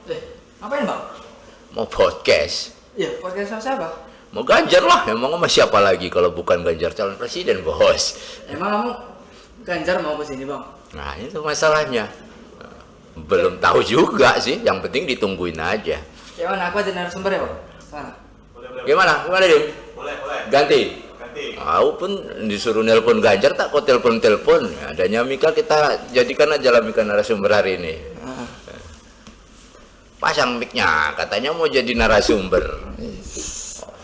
Ngapain bang? Mau podcast. Iya, podcast sama siapa? Mau Ganjar lah, emang sama siapa lagi kalau bukan Ganjar calon presiden, bos. Emang kamu Ganjar mau kesini bang? Nah itu masalahnya. Belum tahu juga sih, yang penting ditungguin aja. Ya mana, aku aja narasumber ya bang? Sana. Gimana Dim? Boleh. Ganti. Aku pun disuruh nelpon Ganjar, tak kok telepon. Adanya Mika, kita jadikan aja lah Mika narasumber hari ini. Pasang mic-nya, katanya mau jadi narasumber.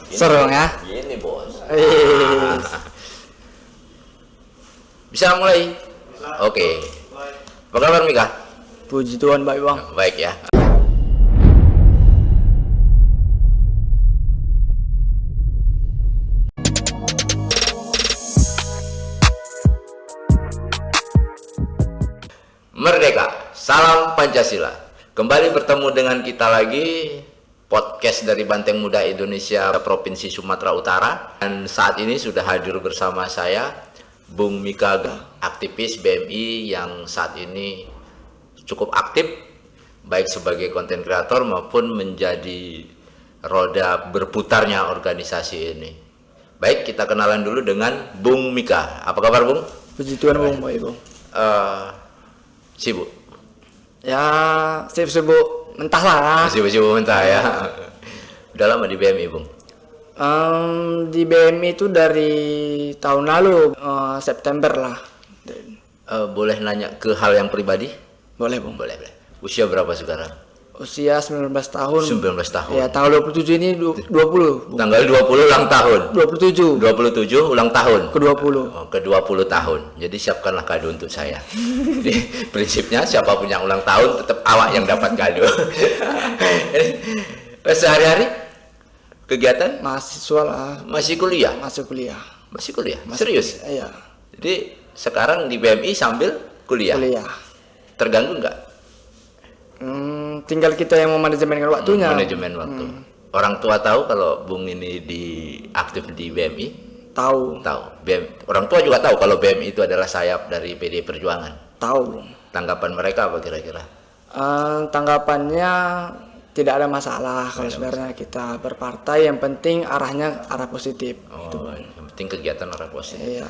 Seru ya? Gini bos. Eh, Bisa mulai? Oke. Apa kabar Mika? Puji Tuhan baik bang. Baik ya. Merdeka, salam Pancasila. Kembali bertemu dengan kita lagi, podcast dari Banteng Muda Indonesia Provinsi Sumatera Utara. Dan saat ini sudah hadir bersama saya Bung Mika, aktivis BMI yang saat ini cukup aktif baik sebagai konten kreator maupun menjadi roda berputarnya organisasi ini. Baik, kita kenalan dulu dengan Bung Mika. Apa kabar Bung? Puji Tuhan bang, baik bang. Sibuk? Ya sibuk mentah lah. Sibuk mentah ya. Udah lama di BMI Bung? Di BMI itu dari tahun lalu, September lah. Boleh nanya ke hal yang pribadi? Boleh bang. Boleh. Usia berapa sekarang? Usia 19 tahun. 19 tahun. Ya tahun 27 ini 20. Tanggal 20 ulang tahun. 27. 27 ulang tahun. Ke-20. Ke 20 tahun. Jadi siapkanlah kado untuk saya. Jadi prinsipnya siapa punya ulang tahun tetap awak yang dapat kado. Sehari-hari kegiatan? Mahasiswa lah. Masih kuliah? Masuk kuliah. Masih kuliah? Serius? Iya. Jadi sekarang di BMI sambil kuliah? Kuliah. Terganggu nggak? Tinggal kita yang mau manajemen waktunya. Manajemen waktu. Orang tua tahu kalau Bung ini aktif di BMI? Tahu. Orang tua juga tahu kalau BMI itu adalah sayap dari PD Perjuangan? Tahu. Tanggapan mereka apa kira-kira? Tanggapannya tidak ada masalah kalau sebenarnya kita berpartai, yang penting arahnya arah positif. Yang penting kegiatan arah positif. Iya.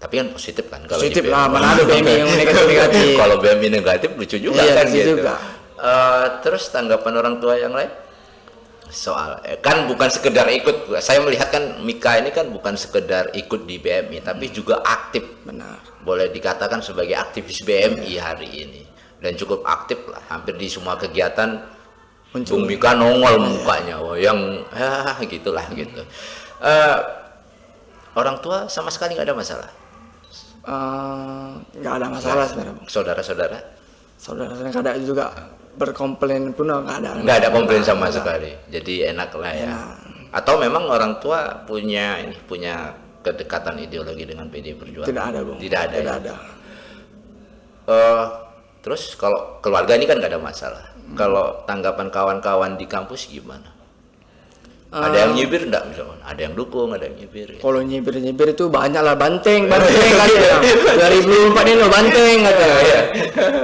Tapi kan positif kan kalau Positif di lah, mana ada BMI yang negatif. Kalau BMI negatif lucu juga iya, kan gitu. Juga. Terus tanggapan orang tua yang lain soal kan bukan sekedar ikut. Saya melihat kan Mika ini kan bukan sekedar ikut di BMI tapi juga aktif. Benar. Boleh dikatakan sebagai aktivis BMI hari ini dan cukup aktif lah, hampir di semua kegiatan Bung Mika nongol mukanya. Yang gitulah gitu. Orang tua sama sekali nggak ada masalah. Nggak ada masalah sebenarnya. Saudara-saudara Nggak ada juga berkomplain pun nggak ada. Nggak ada komplain sama sekali. Jadi enak lah ya. Atau memang orang tua punya kedekatan ideologi dengan PD Perjuangan? Tidak ada Bung. Tidak ada. Tidak ada. Terus kalau keluarga ini kan nggak ada masalah. Kalau tanggapan kawan-kawan di kampus gimana? Ada yang nyibir enggak misalkan? Ada yang dukung, ada yang nyibir. Ya? Kalau nyibir itu banyak lah, banteng kali ya. 2004 ini banteng kata.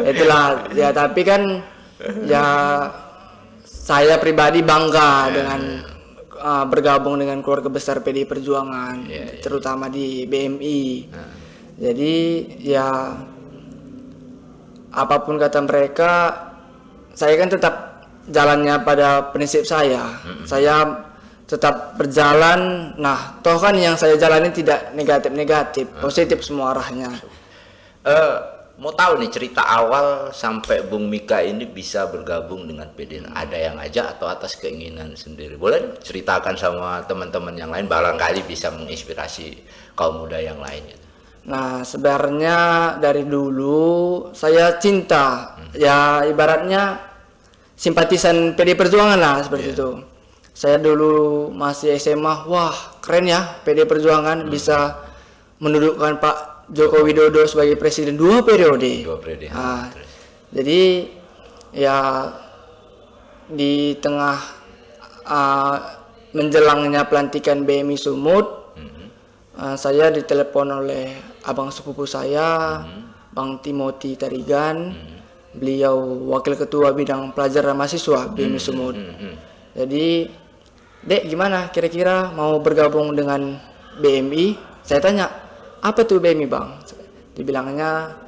Itulah ya, tapi kan ya saya pribadi bangga dengan bergabung dengan keluarga besar PDI Perjuangan, terutama di BMI. Jadi ya apapun kata mereka, saya kan tetap jalannya pada prinsip saya. Saya tetap berjalan. Nah, toh kan yang saya jalani tidak negatif, positif semua arahnya. Mau tahu nih cerita awal sampai Bung Mika ini bisa bergabung dengan PD. Ada yang ngajak atau atas keinginan sendiri? Boleh ceritakan sama teman-teman yang lain, barangkali bisa menginspirasi kaum muda yang lain. Gitu. Nah, sebenarnya dari dulu saya cinta, ya ibaratnya simpatisan PD Perjuangan lah seperti itu. Saya dulu masih SMA, wah keren ya PD Perjuangan bisa mendudukkan Pak Joko Widodo sebagai presiden 2 periode. Nah, jadi ya di tengah menjelangnya pelantikan BMI Sumut, saya ditelepon oleh abang sepupu saya, Bang Timothy Tarigan. beliau wakil ketua bidang pelajar dan mahasiswa BMI Sumut. Jadi, Dek gimana kira-kira mau bergabung dengan BMI? Saya tanya, apa tuh BMI bang? Dibilangnya,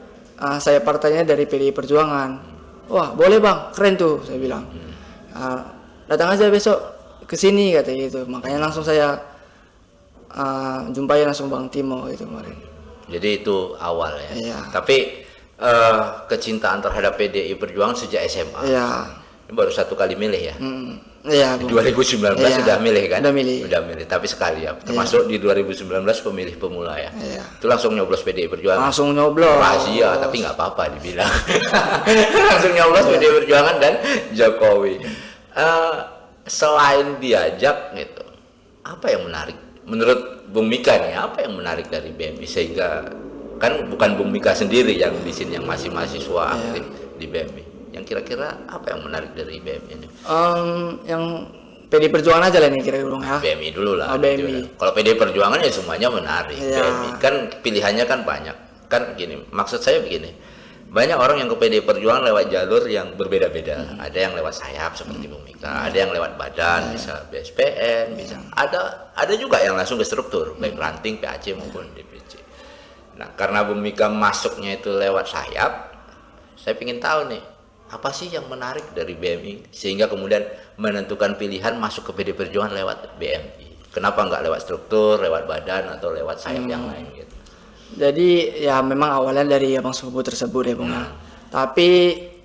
saya partainya dari PDI Perjuangan. Wah boleh bang, keren tuh saya bilang. Datang aja besok ke sini katanya gitu. Makanya langsung saya jumpai langsung Bang Timo itu kemarin. Jadi itu awal ya. Iya. Tapi kecintaan terhadap PDI Perjuangan sejak SMA. Iya. Ini baru 1 kali milih ya. Iya. Di Bung. 2019 Iya. sudah milih kan? Udah milih. Udah milih, tapi sekali ya. Termasuk di 2019 pemilih pemula ya. Iya. Itu langsung nyoblos PDI Perjuangan. Langsung nyoblos. Rahasia, tapi nggak apa-apa dibilang. Langsung nyoblos PDI Perjuangan dan Jokowi. Selain diajak gitu, apa yang menarik? Menurut Bung Mika nih, apa yang menarik dari BMI sehingga kan bukan Bung Mika sendiri yang di sini yang masih mahasiswa aktif di BMI. Yang kira-kira apa yang menarik dari BMI ini? Yang PDI Perjuangan aja lah nih kira-kira Bung ya. BMI dulu lah. BMI. Kalau PDI Perjuangan ya semuanya menarik. Iya. BMI kan pilihannya kan banyak. Kan gini, maksud saya begini. Banyak orang yang ke PDI Perjuangan lewat jalur yang berbeda-beda. Ada yang lewat sayap seperti Bung Mika, ada yang lewat badan, bisa BSPN, bisa. Ada juga yang langsung ke struktur, baik ranting, PAC maupun DPC. Nah, karena Bung Mika masuknya itu lewat sayap, saya ingin tahu nih, apa sih yang menarik dari BMI sehingga kemudian menentukan pilihan masuk ke PDI Perjuangan lewat BMI. Kenapa nggak lewat struktur, lewat badan atau lewat sayap yang lain gitu? Jadi ya memang awalnya dari abang sepupu tersebut ya Bung. Tapi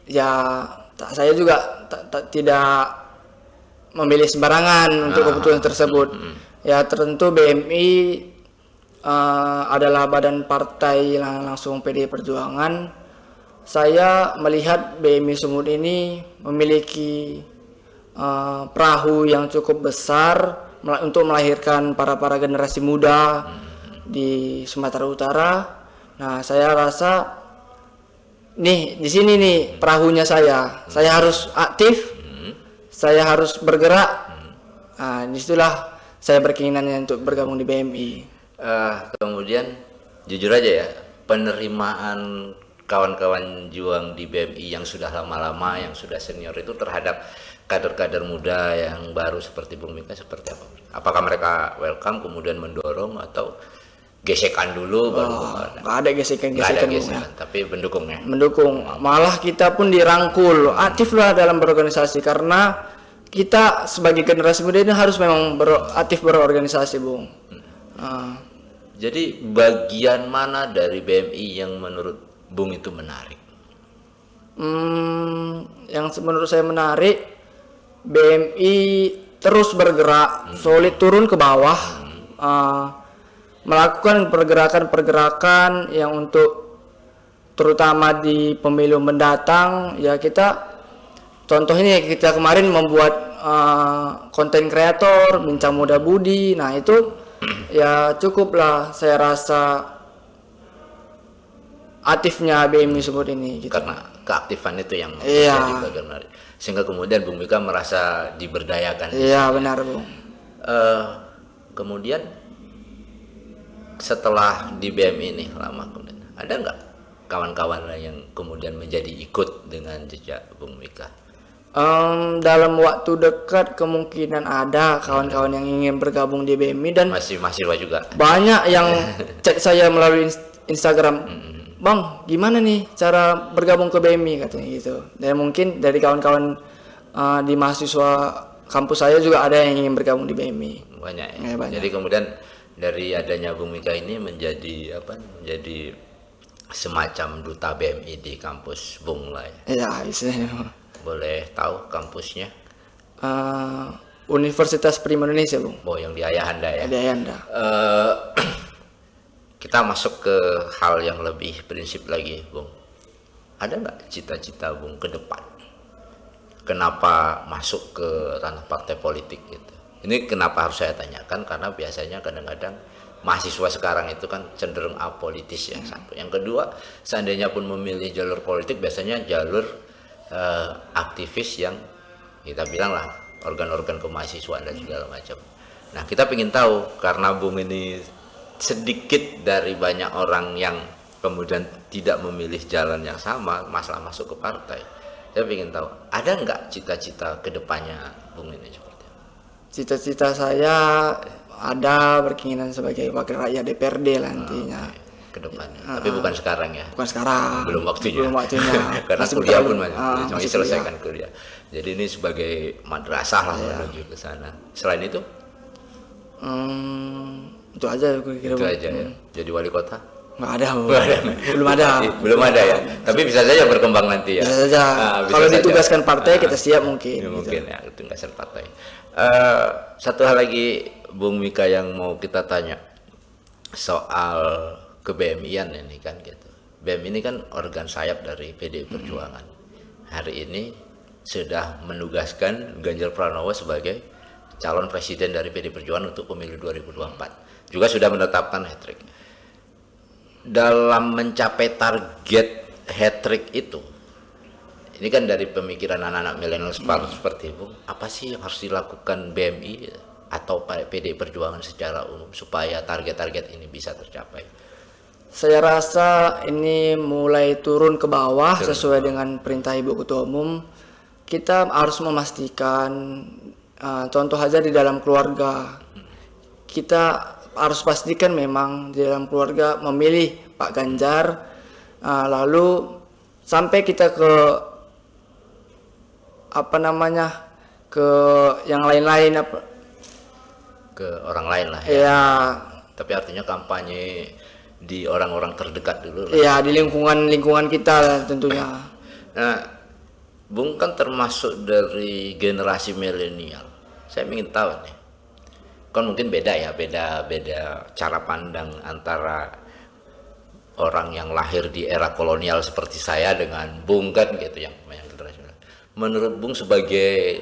ya saya juga tidak memilih sembarangan untuk keputusan tersebut. Ya tentu BMI adalah badan partai yang langsung PDI Perjuangan. Saya melihat BMI Sumut ini memiliki perahu yang cukup besar untuk melahirkan para generasi muda di Sumatera Utara. Nah, saya rasa nih di sini nih perahunya saya. Saya harus aktif, saya harus bergerak. Nah, disitulah saya berkeinginannya untuk bergabung di BMI. Kemudian jujur aja ya, penerimaan kawan-kawan juang di BMI yang sudah lama-lama, yang sudah senior itu terhadap kader-kader muda yang baru seperti Bung Mika seperti apa? Apakah mereka welcome kemudian mendorong atau gesekan dulu baru Nggak ada gesekan-gesekan, tapi pendukungnya. Mendukung. Malah kita pun dirangkul, aktiflah dalam berorganisasi karena kita sebagai generasi muda ini harus memang aktif berorganisasi, Bung. Jadi bagian mana dari BMI yang menurut Bung itu menarik? Yang menurut saya menarik, BMI terus bergerak, solid turun ke bawah, melakukan pergerakan-pergerakan yang untuk terutama di pemilu mendatang. Ya kita contoh ini kita kemarin membuat konten kreator Bincang Muda Budi. Nah itu ya cukuplah saya rasa aktifnya BMI Sumut ini gitu. Karena keaktifan itu yang menjadi bagian menarik sehingga kemudian Bung Mika merasa diberdayakan. Iya benar Bung. Kemudian setelah di BMI ini lama kemudian ada nggak kawan-kawan yang kemudian menjadi ikut dengan jejak Bung Mika? Dalam waktu dekat kemungkinan ada kawan-kawan yang ingin bergabung di BMI dan masih mahasiswa juga. Banyak yang chat saya melalui Instagram, Bang, gimana nih cara bergabung ke BMI katanya gitu. Dan mungkin dari kawan-kawan di mahasiswa kampus saya juga ada yang ingin bergabung di BMI. Banyak ya. Ya, banyak. Jadi kemudian dari adanya Bung Mika ini menjadi menjadi semacam duta BMI di kampus Bung lah ya. Ya, istilahnya. Boleh tahu kampusnya? Universitas Prima Indonesia, Bung. Oh, yang di Ayahanda ya. Di Ayahanda. Kita masuk ke hal yang lebih prinsip lagi, Bung. Ada nggak cita-cita Bung ke depan? Kenapa masuk ke ranah partai politik gitu? Ini kenapa harus saya tanyakan? Karena biasanya kadang-kadang mahasiswa sekarang itu kan cenderung apolitis ya. Satu. Yang kedua, seandainya pun memilih jalur politik, biasanya jalur aktivis yang kita bilang lah organ-organ kemahasiswaan dan segala macam. Nah kita ingin tahu karena Bung ini sedikit dari banyak orang yang kemudian tidak memilih jalan yang sama masalah masuk ke partai. Saya ingin tahu, ada nggak cita-cita kedepannya Bung ini seperti apa? Cita-cita saya ada berkeinginan sebagai wakil rakyat DPRD nantinya. Kedepannya, tapi bukan sekarang ya. Bukan sekarang. Belum waktunya. Belum waktunya. Karena Masih kuliah bertahun- pun masih masih selesaikan kuliah. Jadi ini sebagai madrasah lah menuju ke sana. Selain itu, Itu aja kira-kira. itu aja ya. Jadi wali kota? Nggak ada, Bu. Nggak ada. Belum ada. Belum ada ya. Tapi bisa saja berkembang nanti ya. Bisa saja. Bisa Kalau saja. ditugaskan partai kita siap mungkin. Ya, gitu. mungkin ya, tugasan partai. Satu hal lagi Bung Mika yang mau kita tanya soal ke BMI-an ini kan gitu. BMI ini kan organ sayap dari PDI Perjuangan. Hari ini sudah menugaskan Ganjar Pranowo sebagai calon presiden dari PDI Perjuangan untuk pemilu 2024. Juga sudah menetapkan hat-trick. Dalam mencapai target hat-trick itu, ini kan dari pemikiran anak-anak milenial seperti itu, apa sih yang harus dilakukan BMI atau PDI Perjuangan secara umum supaya target-target ini bisa tercapai? Saya rasa ini mulai turun ke bawah sesuai dengan perintah Ibu Ketua Umum. Kita harus memastikan, contoh aja di dalam keluarga, kita harus pastikan memang di dalam keluarga memilih Pak Ganjar, lalu sampai kita ke ke yang lain-lain Ke orang lain lah ya. ya. Tapi artinya kampanye di orang-orang terdekat dulu lah. Ya, di lingkungan kita tentunya. Nah, Bung kan termasuk dari generasi milenial. Saya ingin tahu nih, kan mungkin beda ya, beda cara pandang antara orang yang lahir di era kolonial seperti saya dengan Bung kan gitu yang generasi milenial. Menurut Bung sebagai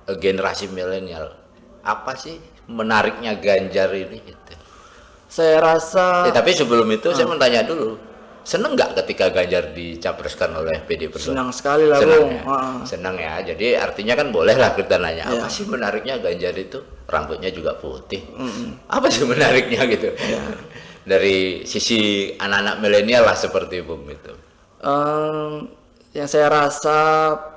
generasi milenial, apa sih menariknya Ganjar ini gitu? Saya rasa Tapi sebelum itu saya mau tanya dulu, seneng nggak ketika Ganjar dicapreskan oleh PD Perjuangan? senang sekali lah, Senang Bung. ya? Senang ya. Jadi artinya kan boleh lah kita nanya, apa sih menariknya Ganjar itu? Rambutnya juga putih. Apa sih menariknya gitu? Dari sisi anak-anak milenial lah seperti Bung itu. Yang saya rasa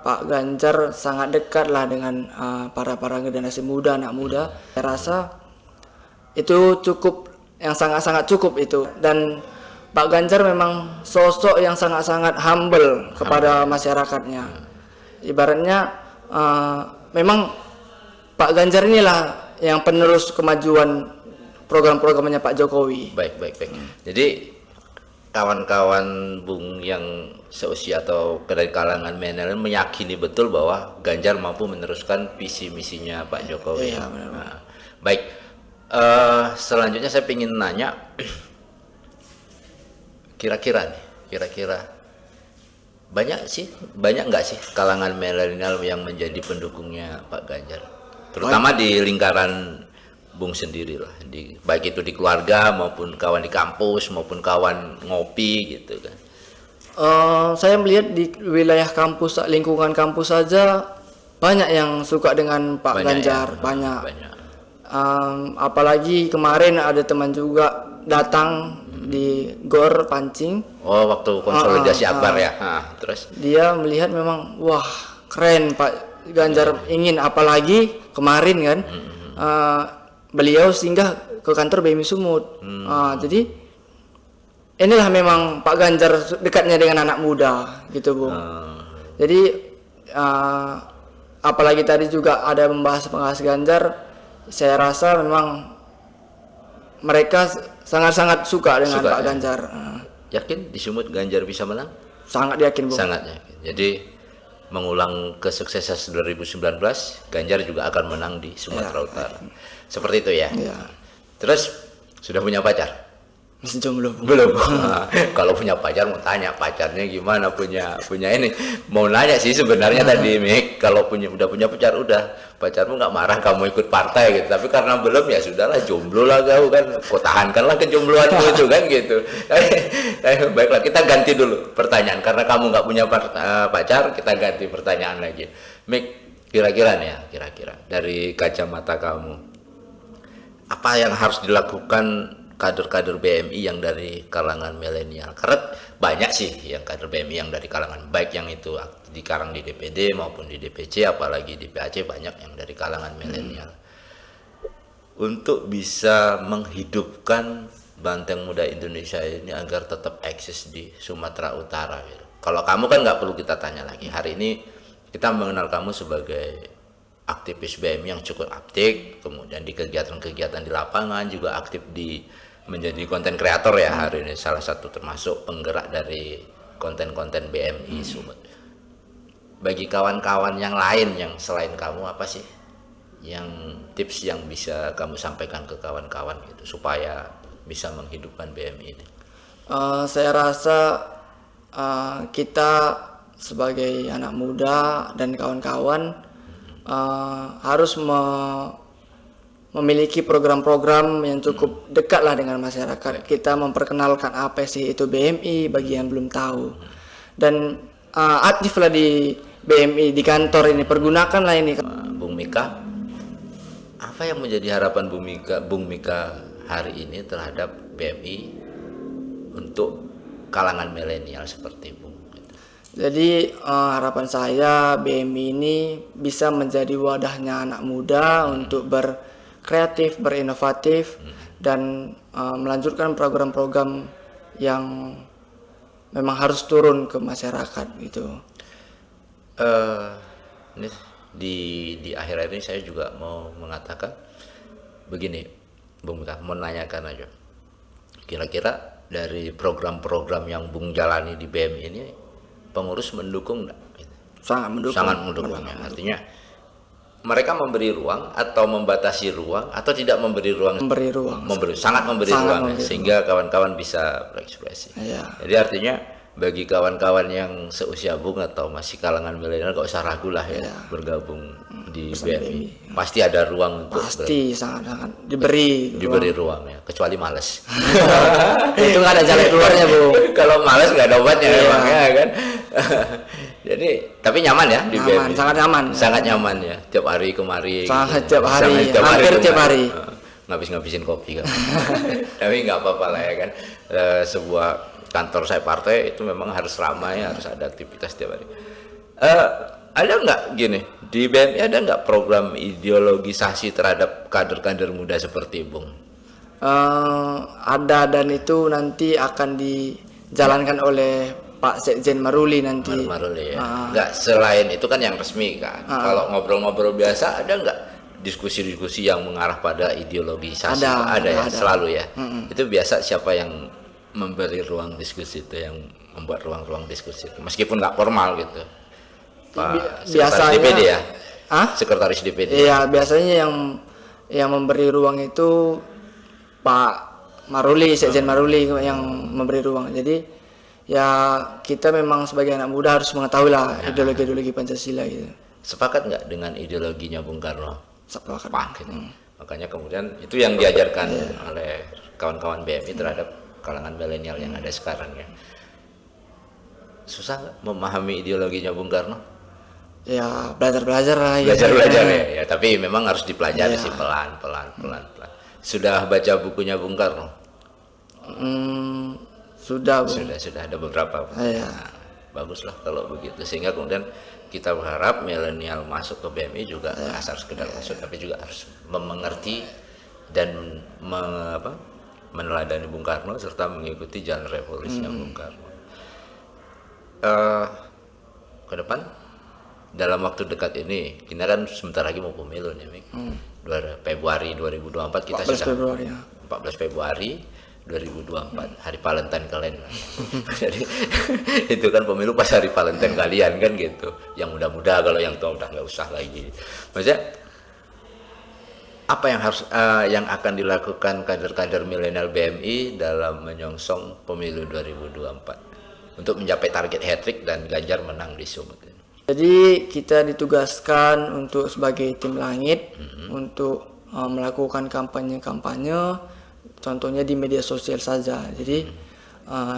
Pak Ganjar sangat dekat lah dengan para generasi muda, anak muda. Saya rasa itu cukup, yang sangat-sangat cukup itu. Dan Pak Ganjar memang sosok yang sangat-sangat humble kepada masyarakatnya. Ibaratnya memang Pak Ganjar inilah yang penerus kemajuan program-programnya Pak Jokowi. Baik. Jadi kawan-kawan Bung yang seusia atau dari kalangan milenial meyakini betul bahwa Ganjar mampu meneruskan visi misinya Pak Jokowi. Iya, benar. Nah, baik. Selanjutnya saya ingin nanya, kira-kira banyak nggak sih kalangan milenial yang menjadi pendukungnya Pak Ganjar, terutama di lingkaran Bung sendiri lah, baik itu di keluarga maupun kawan di kampus maupun kawan ngopi gitu kan. Saya melihat di wilayah kampus, lingkungan kampus saja banyak yang suka dengan Pak Ganjar, ya? banyak. Apalagi Apalagi kemarin ada teman juga datang di Gor Pancing. Oh, waktu konsolidasi Akbar ya. Terus Dia melihat memang wah keren Pak Ganjar ingin, apalagi kemarin kan beliau singgah ke kantor BMI Sumut. Jadi inilah memang Pak Ganjar dekatnya dengan anak muda gitu, Bung. Jadi apalagi tadi juga ada membahas Ganjar, saya rasa memang mereka sangat-sangat suka dengan Pak Ganjar. Yakin di Sumut Ganjar bisa menang? Sangat yakin, Bung. Sangat yakin. Jadi mengulang kesuksesan 2019, Ganjar juga akan menang di Sumatera Utara. Seperti itu ya. Iya. Terus sudah punya pacar? Masih jomblo, Bung. Belum. Kalau punya pacar mau tanya pacarnya gimana, punya ini. Mau nanya sih sebenarnya tadi Mik, kalau udah punya pacar, udah pacarmu nggak marah kamu ikut partai gitu. Tapi karena belum ya sudahlah, jomblo lah kau kan. Kau tahankanlah kejombloanmu itu kan gitu. Baiklah, kita ganti dulu pertanyaan karena kamu nggak punya pacar, kita ganti pertanyaan lagi. Mik, kira-kira nih ya, kira-kira dari kacamata kamu, apa yang harus dilakukan kader-kader BMI yang dari kalangan milenial? Karena banyak sih yang kader BMI yang dari kalangan, baik yang itu dikarang di DPD maupun di DPC, apalagi di PAC banyak yang dari kalangan milenial. Untuk bisa menghidupkan Banteng Muda Indonesia ini agar tetap eksis di Sumatera Utara gitu. Kalau kamu kan nggak perlu kita tanya lagi. Hari ini kita mengenal kamu sebagai aktivis BMI yang cukup aktif, kemudian di kegiatan-kegiatan di lapangan juga aktif menjadi konten kreator ya hari ini, salah satu termasuk penggerak dari konten-konten BMI Sumut. Bagi kawan-kawan yang lain yang selain kamu, apa sih yang tips yang bisa kamu sampaikan ke kawan-kawan gitu supaya bisa menghidupkan BMI ini? Saya rasa kita sebagai anak muda dan kawan-kawan harus memiliki program-program yang cukup dekat lah dengan masyarakat. Kita memperkenalkan apa sih itu BMI bagi yang belum tahu, dan aktiflah di BMI di kantor ini, pergunakanlah ini. Bung Mika, apa yang menjadi harapan Bung Mika hari ini terhadap BMI untuk kalangan milenial seperti Bung? Jadi harapan saya BMI ini bisa menjadi wadahnya anak muda untuk berkreatif, berinovatif, dan melanjutkan program-program yang memang harus turun ke masyarakat gitu. Ini di akhir ini saya juga mau mengatakan begini, Bung Mika, mau nanyakan aja. Kira-kira dari program-program yang Bung jalani di BMI ini, pengurus mendukung enggak? Sangat mendukung. Sangat mendukung. Artinya mereka memberi ruang atau membatasi ruang atau tidak memberi ruang? Sangat memberi ruang. Sehingga kawan-kawan bisa berekspresi. Ya. Jadi artinya bagi kawan-kawan yang seusia Bung atau masih kalangan milenial, gak usah ragu lah ya, bergabung di BMI. Pasti ada ruang untuk sangat diberi ruang ya, kecuali males. Itu nggak ada jalan keluarnya, Bu. Kalau males nggak ada obatnya memangnya kan. Jadi tapi nyaman ya di BMI. Sangat nyaman ya, tiap hari kemari. Tiap hari. Ngabis-ngabisin kopi kan. Tapi nggak apa-apa lah ya kan. Sebuah kantor saya partai itu memang harus ramai, harus ada aktivitas tiap hari. Ada nggak gini di BMI, ada nggak program ideologisasi terhadap kader-kader muda seperti Bung? Ada, dan itu nanti akan dijalankan oleh Pak Sekjen Maruli nanti. Maruli ya. Nggak, selain itu kan yang resmi kan. Kalau ngobrol-ngobrol biasa ada nggak diskusi-diskusi yang mengarah pada ideologisasi? Ada. Selalu ya. Itu biasa siapa yang memberi ruang diskusi itu, yang membuat ruang-ruang diskusi itu, meskipun nggak formal gitu? Pak Sekretaris DPD ya? Sekretaris DPD. Iya, biasanya yang memberi ruang itu Pak Maruli, Sekjen Maruli yang memberi ruang. Jadi ya kita memang sebagai anak muda harus mengetahui lah ideologi Pancasila gitu. Sepakat nggak dengan ideologinya Bung Karno? Sepakat. Makanya kemudian itu yang diajarkan oleh kawan-kawan BMI terhadap kalangan milenial yang ada sekarang ya. Susah nggak memahami ideologinya Bung Karno? Ya belajar lah. Belajar ya. Tapi memang harus dipelajari sih pelan. Sudah baca bukunya Bung Karno? Sudah, Bung. Sudah ada beberapa. Nah, baguslah kalau begitu, sehingga kemudian kita berharap milenial masuk ke BMI juga asal sekedar masuk, tapi juga harus mengerti dan meneladani Bung Karno serta mengikuti jalan revolusinya Bung Karno. Ke depan dalam waktu dekat ini, kita kan sebentar lagi mau pemilu nih, Mik. Februari 2024 kita 14 Februari 2024, hari Valentine kalian. Jadi itu kan pemilu pas hari Valentine kalian kan gitu. Yang muda-muda, kalau yang tua udah nggak usah lagi. Maksudnya apa yang akan dilakukan kader-kader milenial BMI dalam menyongsong pemilu 2024 untuk mencapai target hat-trick dan Ganjar menang di Sumut? Jadi kita ditugaskan untuk sebagai tim langit untuk melakukan kampanye, contohnya di media sosial saja. Jadi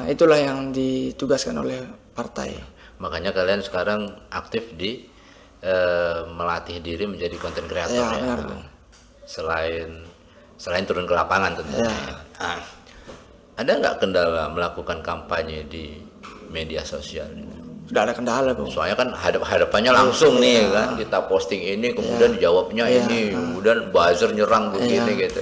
itulah yang ditugaskan oleh partai. Makanya kalian sekarang aktif di melatih diri menjadi konten kreator ya. Benar. Selain selain turun ke lapangan tentunya. Ya. Nah, ada nggak kendala melakukan kampanye di media sosial ini? Tidak ada kendala, Bung. Soalnya kan hadapannya langsung nih kan, kita posting ini kemudian dijawabnya ini, kemudian buzzer nyerang begini gitu.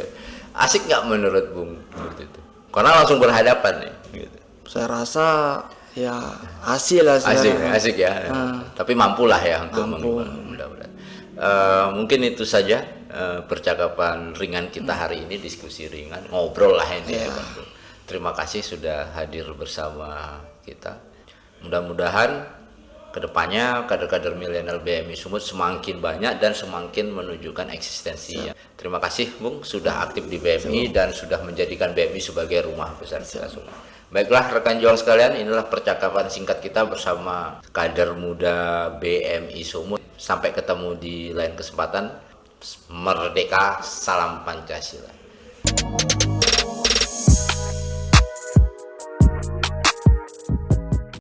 Asik nggak menurut Bung seperti itu? Karena langsung berhadapan nih. Gitu. Saya rasa ya hasil lah sebenarnya. Asik ya. Tapi mampulah ya untuk mengubah, mudah-mudahan. Mungkin itu saja percakapan ringan kita hari ini, diskusi ringan, ngobrol lah ini ya, Bang. Terima kasih sudah hadir bersama kita. Mudah-mudahan kedepannya kader-kader milenial BMI Sumut semakin banyak dan semakin menunjukkan eksistensinya. Terima kasih Bung sudah aktif di BMI dan sudah menjadikan BMI sebagai rumah besar kita semua. Baiklah rekan juang sekalian, inilah percakapan singkat kita bersama kader muda BMI Sumut. Sampai ketemu di lain kesempatan. Merdeka, salam Pancasila.